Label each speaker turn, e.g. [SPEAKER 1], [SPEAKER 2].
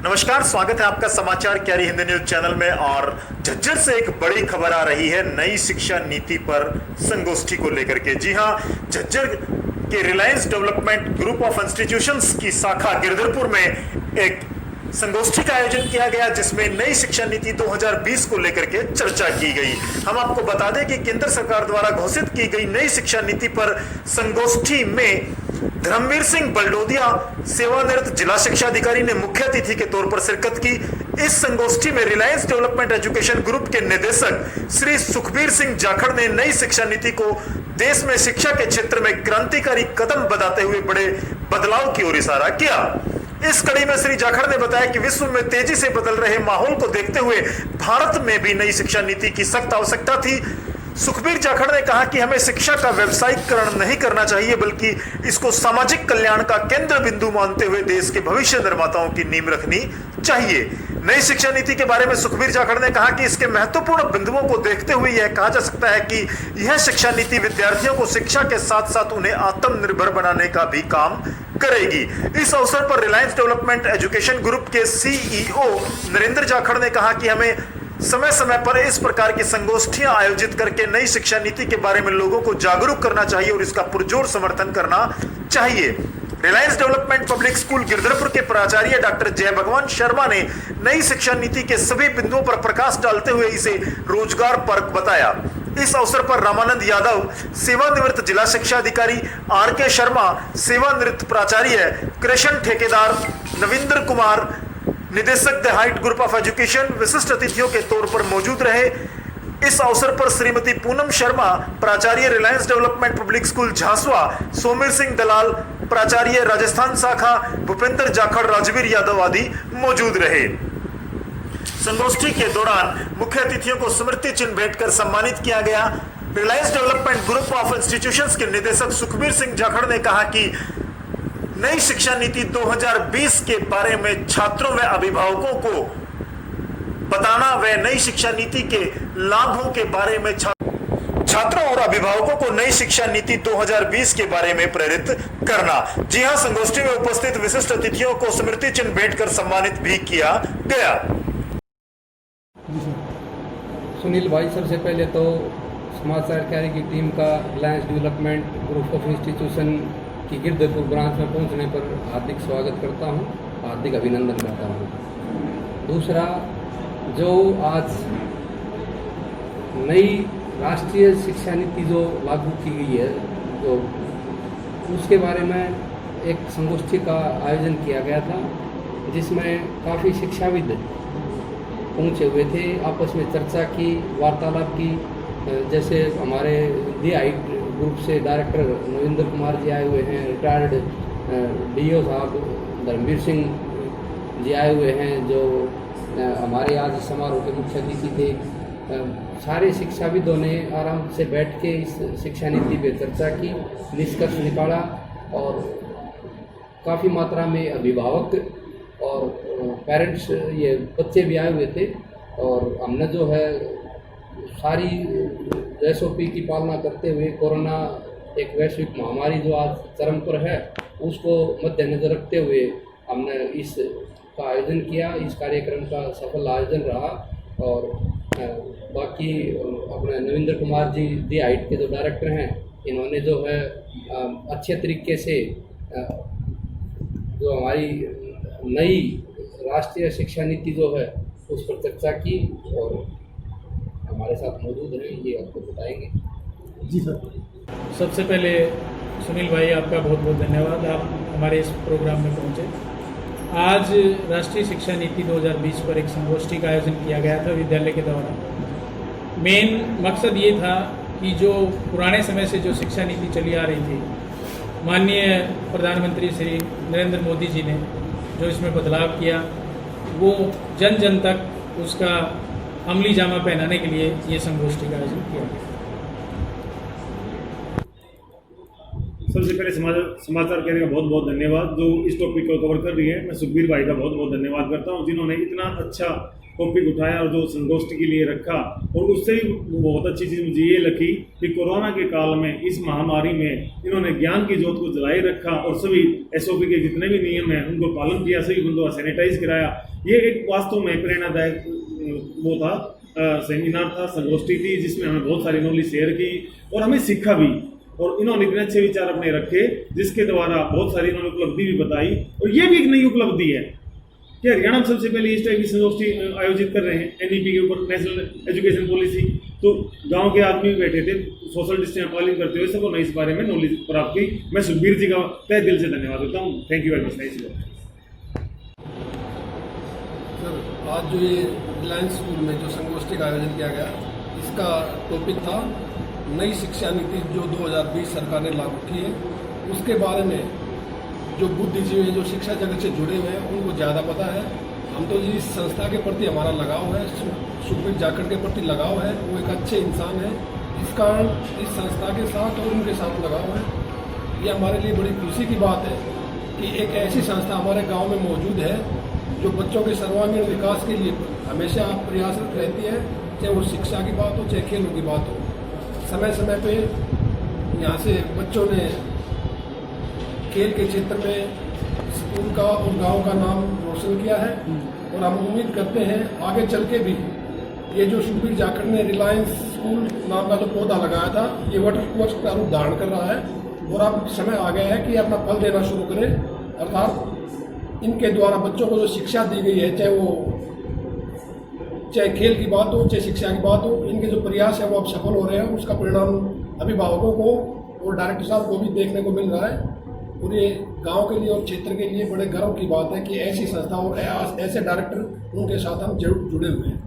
[SPEAKER 1] नमस्कार, स्वागत है आपका समाचार क्यारी हिंदी न्यूज चैनल में। और झज्जर से एक बड़ी खबर आ रही है नई शिक्षा नीति पर संगोष्ठी को लेकर के। जी हां, झज्जर के Reliance development group of institutions की शाखा गिरधरपुर में एक संगोष्ठी का आयोजन किया गया, जिसमें नई शिक्षा नीति 2020 को लेकर के चर्चा की गई। हम आपको बता दें कि केंद्र सरकार द्वारा घोषित की गई नई शिक्षा नीति पर संगोष्ठी में धर्मवीर सिंह बलडोदिया, सेवानिवृत्त जिला शिक्षा अधिकारी, ने मुख्य अतिथि के तौर पर शिरकत की। इस संगोष्ठी में रिलायंस डेवलपमेंट एजुकेशन ग्रुप के निदेशक श्री सुखबीर सिंह जाखड़ ने नई शिक्षा नीति को देश में शिक्षा के क्षेत्र में क्रांतिकारी कदम बताते हुए बड़े बदलाव की ओर इशारा किया। इस कड़ी में श्री जाखड़ ने बताया कि विश्व में तेजी से बदल रहे माहौल को देखते हुए भारत में भी नई शिक्षा नीति की सख्त आवश्यकता थी। सुखबीर जाखड़ ने कहा कि हमें शिक्षा का व्यवसायीकरण नहीं करना चाहिए, बल्कि इसको सामाजिक कल्याण का केंद्र बिंदु मानते हुए देश के भविष्य निर्माताओं की नींव रखनी चाहिए। नई शिक्षा नीति के बारे में सुखबीर जाखड़ ने कहा कि इसके महत्वपूर्ण बिंदुओं को देखते हुए यह कहा जा सकता है कि यह शिक्षा नीति विद्यार्थियों को शिक्षा के साथ साथ उन्हें आत्मनिर्भर बनाने का भी काम करेगी। इस अवसर पर रिलायंस डेवलपमेंट एजुकेशन ग्रुप के सीईओ नरेंद्र जाखड़ ने कहा कि हमें समय समय पर इस प्रकार की संगोष्ठियां आयोजित करके नई शिक्षा नीति के बारे में लोगों को जागरूक करना चाहिए और इसका पुरजोर समर्थन करना चाहिए। Reliance Development Public school Girdharpur के प्राचार्य डॉक्टर जय भगवान शर्मा ने नई शिक्षा नीति के सभी बिंदुओं पर प्रकाश डालते हुए इसे रोजगार परक बताया। इस अवसर पर रामानंद यादव, सेवानिवृत्त जिला शिक्षा अधिकारी, आर के शर्मा, सेवानिवृत्त प्राचार्य, कृष्ण ठेकेदार, नविंद्र कुमार, निदेशक the height group of education विशिष्ट अतिथियों के तौर पर मौजूद रहे। इस अवसर पर श्रीमती पूनम शर्मा, प्राचार्य Reliance Development Public School Jhanswa, Somer Singh Dalal, प्राचार्य राजस्थान शाखा, भूपेंद्र जाखड़, राजवीर यादव आदि मौजूद रहे। संगोष्ठी के दौरान मुख्य अतिथियों को स्मृति चिन्ह भेंट कर सम्मानित किया गया। Reliance development group of institutions के निदेशक सुखबीर सिंह जाखड़ ने कहा कि नई शिक्षा नीति 2020 के बारे में छात्रों व अभिभावकों को बताना व नई शिक्षा नीति के लाभों के बारे में छात्रों और अभिभावकों को नई शिक्षा नीति 2020 के बारे में प्रेरित करना। जी हां, संगोष्ठी में उपस्थित विशिष्ट अतिथियों को स्मृति चिन्ह भेंट कर सम्मानित भी किया गया।
[SPEAKER 2] सुनील भाई, सबसे पहले तो समाचार क्यारी की टीम का Reliance development group of institution की गिरधरपुर ब्रांच में पहुंचने पर हार्दिक स्वागत करता हूं, हार्दिक अभिनंदन करता हूं। दूसरा, जो आज नई राष्ट्रीय शिक्षा नीति जो लागू की गई है, जो उसके बारे में एक संगोष्ठी का आयोजन किया गया था, जिसमें काफ़ी शिक्षाविद पहुंचे हुए थे, आपस में चर्चा की, वार्तालाप की। जैसे हमारे दी हाइट ग्रुप से डायरेक्टर नविंद्र कुमार जी आए हुए हैं, रिटायर्ड डीओ साहब धर्मवीर सिंह जी आए हुए हैं, जो हमारे आज समारोह के मुख्य अतिथि थे। सारे शिक्षाविदों ने आराम से बैठ के इस शिक्षा नीति पर चर्चा की, निष्कर्ष निकाला, और काफ़ी मात्रा में अभिभावक और पेरेंट्स, ये बच्चे भी आए हुए थे। और हमने जो है सारी SOP की पालना करते हुए, कोरोना एक वैश्विक महामारी जो आज चरम पर है, उसको मद्देनजर रखते हुए हमने इस का आयोजन किया। इस कार्यक्रम का सफल आयोजन रहा। और बाकी अपने नविंद्र कुमार जी दी हाइट के जो डायरेक्टर हैं, इन्होंने जो है अच्छे तरीके से जो हमारी नई राष्ट्रीय शिक्षा नीति जो है उस पर चर्चा की, और हमारे साथ मौजूद हैं, ये आपको बताएंगे।
[SPEAKER 3] जी सर। सबसे पहले सुनील भाई, आपका बहुत बहुत धन्यवाद, आप हमारे इस प्रोग्राम में पहुंचे। आज राष्ट्रीय शिक्षा नीति 2020 पर एक संगोष्ठी का आयोजन किया गया था विद्यालय के द्वारा। मेन मकसद ये था कि जो पुराने समय से जो शिक्षा नीति चली आ रही थी, माननीय प्रधानमंत्री श्री नरेंद्र मोदी जी ने जो इसमें बदलाव किया, वो जन जन तक उसका अमली जामा पहनाने के लिए ये संगोष्ठी का आयोजन किया गया।
[SPEAKER 4] सबसे पहले समाचार कहने का बहुत बहुत धन्यवाद, जो इस टॉपिक को कवर कर रही है। मैं सुखबीर भाई का बहुत बहुत धन्यवाद करता हूं, जिन्होंने इतना अच्छा टॉपिक उठाया और जो संगोष्ठी के लिए रखा, और उससे भी बहुत अच्छी चीज़ मुझे ये लगी कि कोरोना के काल में, इस महामारी में इन्होंने ज्ञान की ज्योत को जलाए रखा और सभी SOP के जितने भी नियम हैं उनको पालन किया, सभी बंदों का सैनिटाइज कराया। ये एक वास्तव में प्रेरणादायक वो था, सेमिनार था, संगोष्ठी थी, जिसमें हमें बहुत सारी नॉलेज शेयर की और हमें सीखा भी। और इन्होंने इतने अच्छे विचार अपने रखे जिसके द्वारा बहुत सारी इन्होंने उपलब्धि भी बताई। और ये भी एक नई उपलब्धि है कि हरियाणा में सबसे पहले इस टाइप की संगोष्ठी आयोजित कर रहे हैं NEP के ऊपर, नेशनल एजुकेशन पॉलिसी। तो गांव के आदमी भी बैठे थे, सोशल डिस्टेंस पालन करते हुए सबको इस बारे में नॉलेज प्राप्त की। मैं सुखबीर जी का तहे दिल से धन्यवाद देता हूँ। Thank you very much.
[SPEAKER 5] Sir, आज जो ये रिलायंस स्कूल में जो संगोष्ठी का आयोजन किया गया, इसका टॉपिक था नई शिक्षा नीति जो 2020 सरकार ने लागू की है, उसके बारे में जो बुद्धिजीवी हैं, जो शिक्षा जगत से जुड़े हुए हैं, उनको ज़्यादा पता है। हम तो इस संस्था के प्रति हमारा लगाव है, सुखबीर जाखड़ के प्रति लगाव है, वो एक अच्छे इंसान है, इस कारण इस संस्था के साथ और उनके साथ लगाव है। ये हमारे लिए बड़ी खुशी की बात है कि एक ऐसी संस्था हमारे गाँव में मौजूद है जो बच्चों के सर्वांगीण विकास के लिए हमेशा प्रयासरत रहती है, चाहे वो शिक्षा की बात हो, चाहे खेलों की बात हो। समय समय पे यहाँ से बच्चों ने खेल के क्षेत्र में स्कूल का और गांव का नाम रोशन किया है, और हम उम्मीद करते हैं आगे चल के भी ये जो सुखबीर जाखड़ ने रिलायंस स्कूल नाम का जो पौधा लगाया था, ये वटवृक्ष का रूप धारण कर रहा है और अब समय आ गया है कि अपना फल देना शुरू करें। अर्थात इनके द्वारा बच्चों को जो शिक्षा दी गई है, चाहे खेल की बात हो, चाहे शिक्षा की बात हो, इनके जो प्रयास है वो अब सफल हो रहे हैं। उसका परिणाम अभिभावकों को और डायरेक्टर साहब को भी देखने को मिल रहा है, और ये गांव के लिए और क्षेत्र के लिए बड़े गर्व की बात है कि ऐसी संस्था और ऐसे डायरेक्टर उनके साथ हम जरूर जुड़े हुए हैं।